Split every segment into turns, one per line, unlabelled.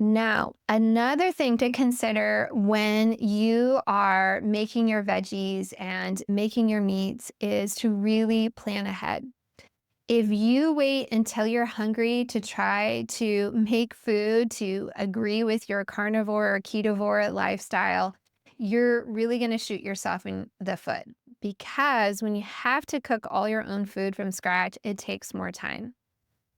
Now, another thing to consider when you are making your veggies and making your meats is to really plan ahead. If you wait until you're hungry to try to make food to agree with your carnivore or ketovore lifestyle, you're really going to shoot yourself in the foot because when you have to cook all your own food from scratch, it takes more time.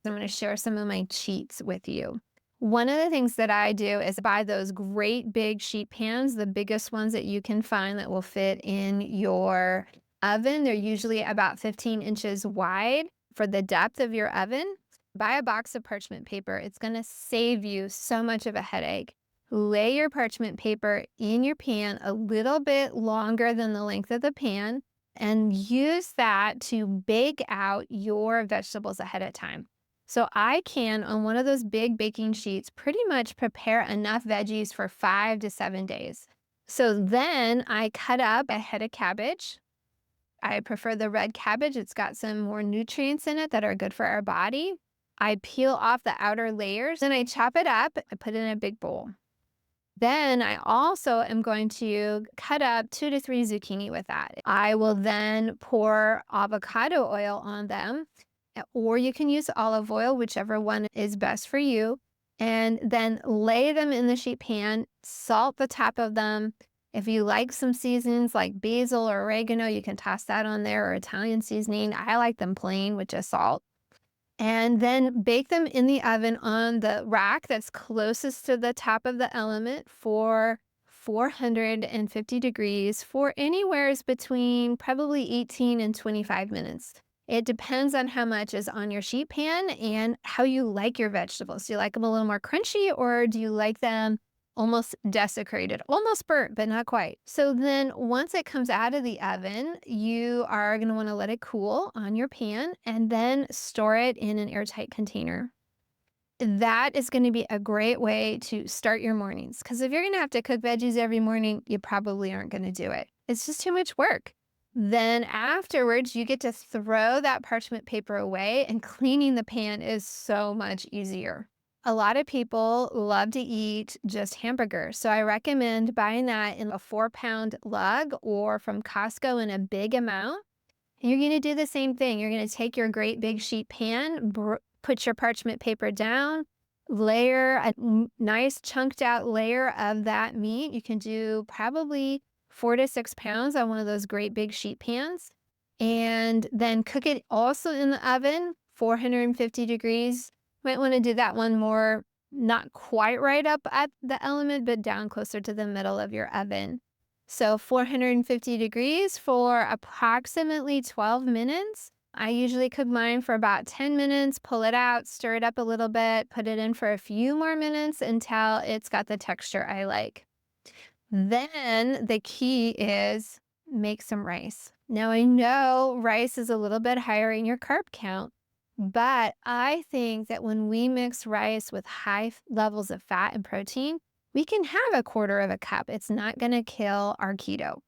I'm going to share some of my cheats with you. One of the things that I do is buy those great big sheet pans, the biggest ones that you can find that will fit in your oven. They're usually about 15 inches wide for the depth of your oven. Buy a box of parchment paper. It's going to save you so much of a headache. Lay your parchment paper in your pan a little bit longer than the length of the pan and use that to bake out your vegetables ahead of time. So I can, on one of those big baking sheets, pretty much prepare enough veggies for 5 to 7 days. So then I cut up a head of cabbage. I prefer the red cabbage. It's got some more nutrients in it that are good for our body. I peel off the outer layers, then I chop it up. I put it in a big bowl. Then I also am going to cut up 2 to 3 zucchini with that. I will then pour avocado oil on them, or you can use olive oil, whichever one is best for you, and then lay them in the sheet pan, salt the top of them. If you like some seasonings like basil or oregano, you can toss that on there, or Italian seasoning. I like them plain with just salt. And then bake them in the oven on the rack that's closest to the top of the element for 450 degrees for anywheres between probably 18 and 25 minutes. It depends on how much is on your sheet pan and how you like your vegetables. Do you like them a little more crunchy or do you like them almost desecrated, almost burnt, but not quite? So then once it comes out of the oven, you are going to want to let it cool on your pan and then store it in an airtight container. That is going to be a great way to start your mornings because if you're going to have to cook veggies every morning, you probably aren't going to do it. It's just too much work. Then afterwards, you get to throw that parchment paper away, and cleaning the pan is so much easier. A lot of people love to eat just hamburger, so I recommend buying that in a 4-pound lug or from Costco in a big amount. And you're going to do the same thing. You're going to take your great big sheet pan, put your parchment paper down, layer a nice chunked out layer of that meat. You can do probably 4 to 6 pounds on one of those great big sheet pans, and then cook it also in the oven, 450 degrees. Might want to do that one more, not quite right up at the element, but down closer to the middle of your oven. So 450 degrees for approximately 12 minutes. I usually cook mine for about 10 minutes, pull it out, stir it up a little bit, put it in for a few more minutes until it's got the texture I like. Then the key is make some rice. Now I know rice is a little bit higher in your carb count, but I think that when we mix rice with high levels of fat and protein, we can have a quarter of a cup. It's not going to kill our keto.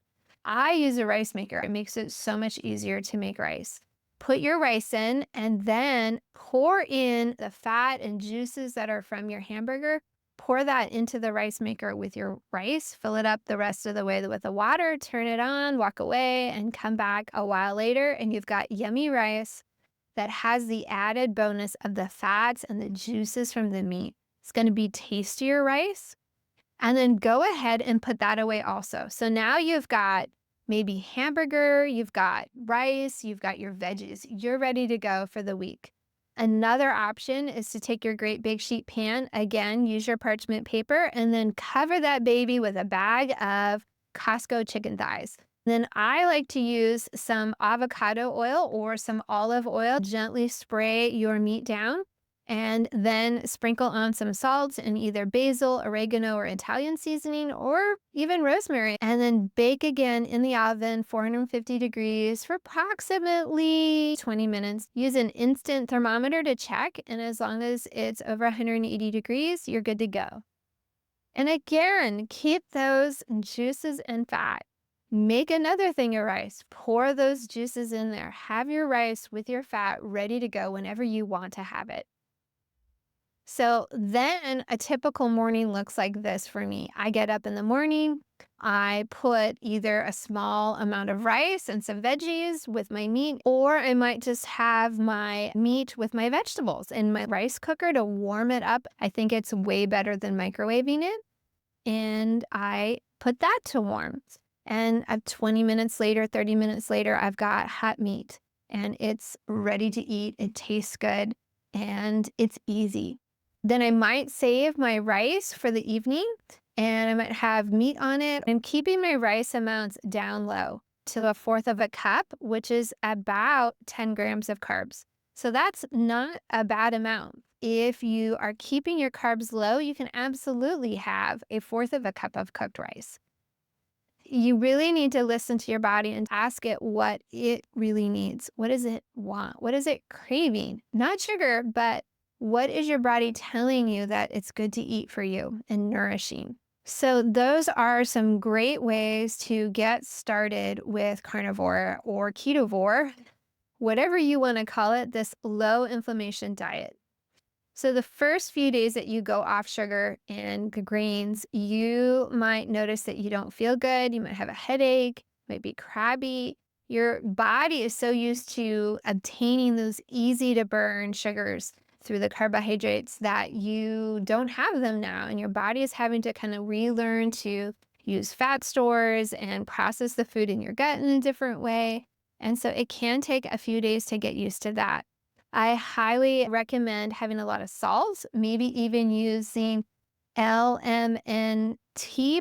I use a rice maker. It makes it so much easier to make rice. Put your rice in and then pour in the fat and juices that are from your hamburger. Pour that into the rice maker with your rice. Fill it up the rest of the way with the water. Turn it on, walk away, and come back a while later, and you've got yummy rice that has the added bonus of the fats and the juices from the meat. It's going to be tastier rice. And then go ahead and put that away also. So now you've got maybe hamburger, you've got rice, you've got your veggies. You're ready to go for the week. Another option is to take your great big sheet pan, again, use your parchment paper, and then cover that baby with a bag of Costco chicken thighs. Then I like to use some avocado oil or some olive oil, gently spray your meat down, and then sprinkle on some salt and either basil, oregano, or Italian seasoning, or even rosemary, and then bake again in the oven, 450 degrees for approximately 20 minutes. Use an instant thermometer to check, and as long as it's over 180 degrees, you're good to go. And again, keep those juices and fat. Make another thing of rice. Pour those juices in there. Have your rice with your fat ready to go whenever you want to have it. So then a typical morning looks like this for me. I get up in the morning, I put either a small amount of rice and some veggies with my meat, or I might just have my meat with my vegetables in my rice cooker to warm it up. I think it's way better than microwaving it. And I put that to warm. And 20 minutes later, 30 minutes later, I've got hot meat and it's ready to eat. It tastes good and it's easy. Then I might save my rice for the evening and I might have meat on it. I'm keeping my rice amounts down low to a fourth of a cup, which is about 10 grams of carbs. So that's not a bad amount. If you are keeping your carbs low, you can absolutely have a fourth of a cup of cooked rice. You really need to listen to your body and ask it what it really needs. What does it want? What is it craving? Not sugar, but what is your body telling you that it's good to eat for you and nourishing? So, those are some great ways to get started with carnivore or ketovore, whatever you want to call it, this low inflammation diet. So the first few days that you go off sugar and grains, you might notice that you don't feel good. You might have a headache, might be crabby. Your body is so used to obtaining those easy to burn sugars through the carbohydrates that you don't have them now. And your body is having to kind of relearn to use fat stores and process the food in your gut in a different way. And so it can take a few days to get used to that. I highly recommend having a lot of salt, maybe even using LMNT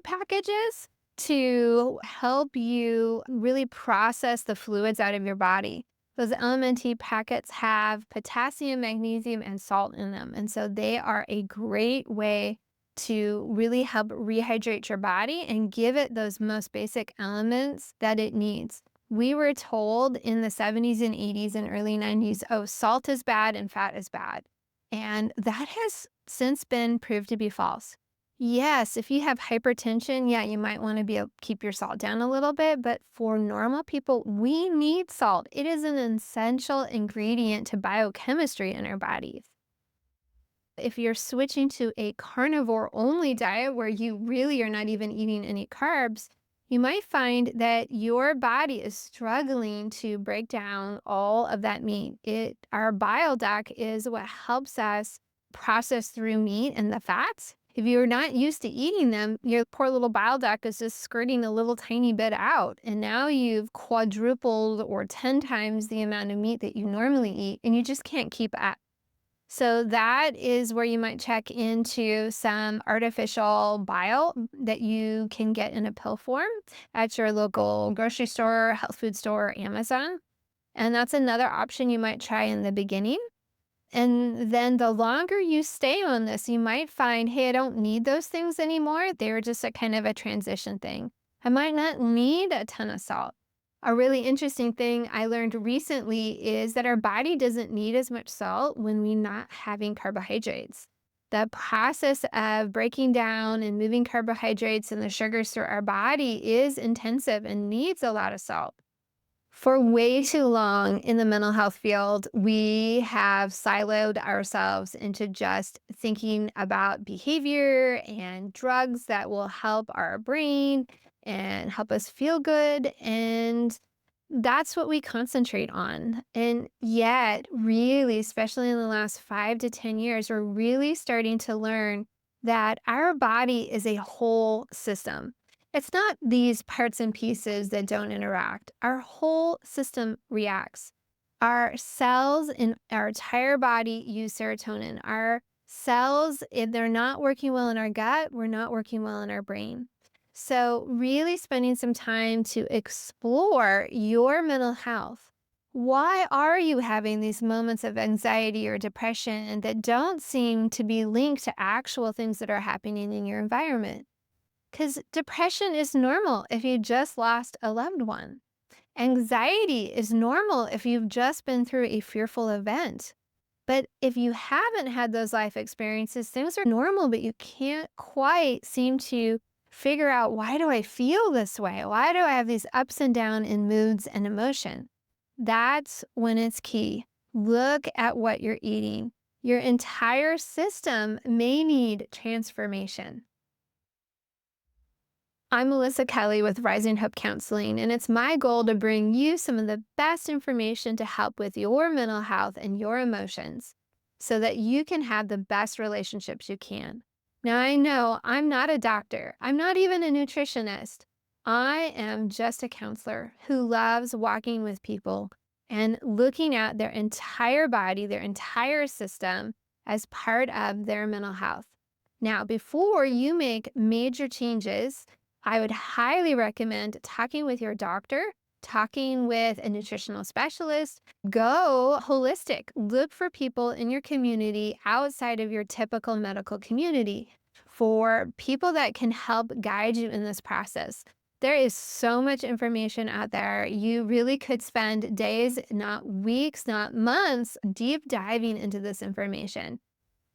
packages to help you really process the fluids out of your body. Those LMNT packets have potassium, magnesium, and salt in them. And so they are a great way to really help rehydrate your body and give it those most basic elements that it needs. We were told in the 70s and 80s and early 90s, oh, salt is bad and fat is bad. And that has since been proved to be false. Yes, if you have hypertension, yeah, you might want to be able to keep your salt down a little bit, but for normal people, we need salt. It is an essential ingredient to biochemistry in our bodies. If you're switching to a carnivore only diet where you really are not even eating any carbs, you might find that your body is struggling to break down all of that meat. Our bile duct is what helps us process through meat and the fats. If you're not used to eating them, your poor little bile duct is just skirting a little tiny bit out. And now you've quadrupled or 10 times the amount of meat that you normally eat, and you just can't keep up. So that is where you might check into some artificial bile that you can get in a pill form at your local grocery store, health food store, or Amazon. And that's another option you might try in the beginning. And then the longer you stay on this, you might find, hey, I don't need those things anymore. They're just a kind of a transition thing. I might not need a ton of salt. A really interesting thing I learned recently is that our body doesn't need as much salt when we're not having carbohydrates. The process of breaking down and moving carbohydrates and the sugars through our body is intensive and needs a lot of salt. For way too long in the mental health field, we have siloed ourselves into just thinking about behavior and drugs that will help our brain and help us feel good. And that's what we concentrate on. And yet, really, especially in the last 5 to 10 years, we're really starting to learn that our body is a whole system. It's not these parts and pieces that don't interact. Our whole system reacts. Our cells in our entire body use serotonin. Our cells, if they're not working well in our gut, we're not working well in our brain. So, really spending some time to explore your mental health. Why are you having these moments of anxiety or depression that don't seem to be linked to actual things that are happening in your environment? Because depression is normal if you just lost a loved one. Anxiety is normal if you've just been through a fearful event. But if you haven't had those life experiences, things are normal, but you can't quite seem to figure out, why do I feel this way? Why do I have these ups and downs in moods and emotion? That's when it's key. Look at what you're eating. Your entire system may need transformation. I'm Melissa Kelley with Rising Hope Counseling, and it's my goal to bring you some of the best information to help with your mental health and your emotions so that you can have the best relationships you can. Now, I know I'm not a doctor, I'm not even a nutritionist. I am just a counselor who loves walking with people and looking at their entire body, their entire system as part of their mental health. Now, before you make major changes, I would highly recommend talking with your doctor, talking with a nutritional specialist. Go holistic. Look for people in your community outside of your typical medical community for people that can help guide you in this process. There is so much information out there. You really could spend days, not weeks, not months, deep diving into this information.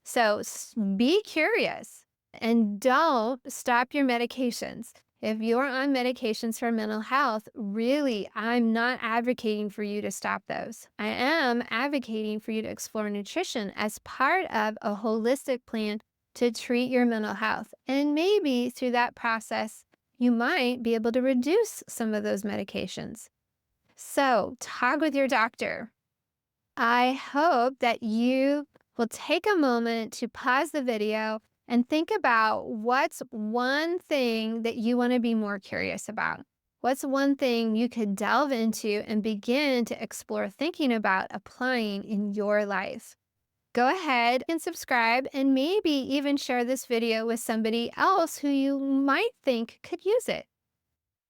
So be curious and don't stop your medications. If you're on medications for mental health, really, I'm not advocating for you to stop those. I am advocating for you to explore nutrition as part of a holistic plan to treat your mental health. And maybe through that process, you might be able to reduce some of those medications. So, talk with your doctor. I hope that you will take a moment to pause the video and think about what's one thing that you want to be more curious about. What's one thing you could delve into and begin to explore thinking about applying in your life? Go ahead and subscribe and maybe even share this video with somebody else who you might think could use it.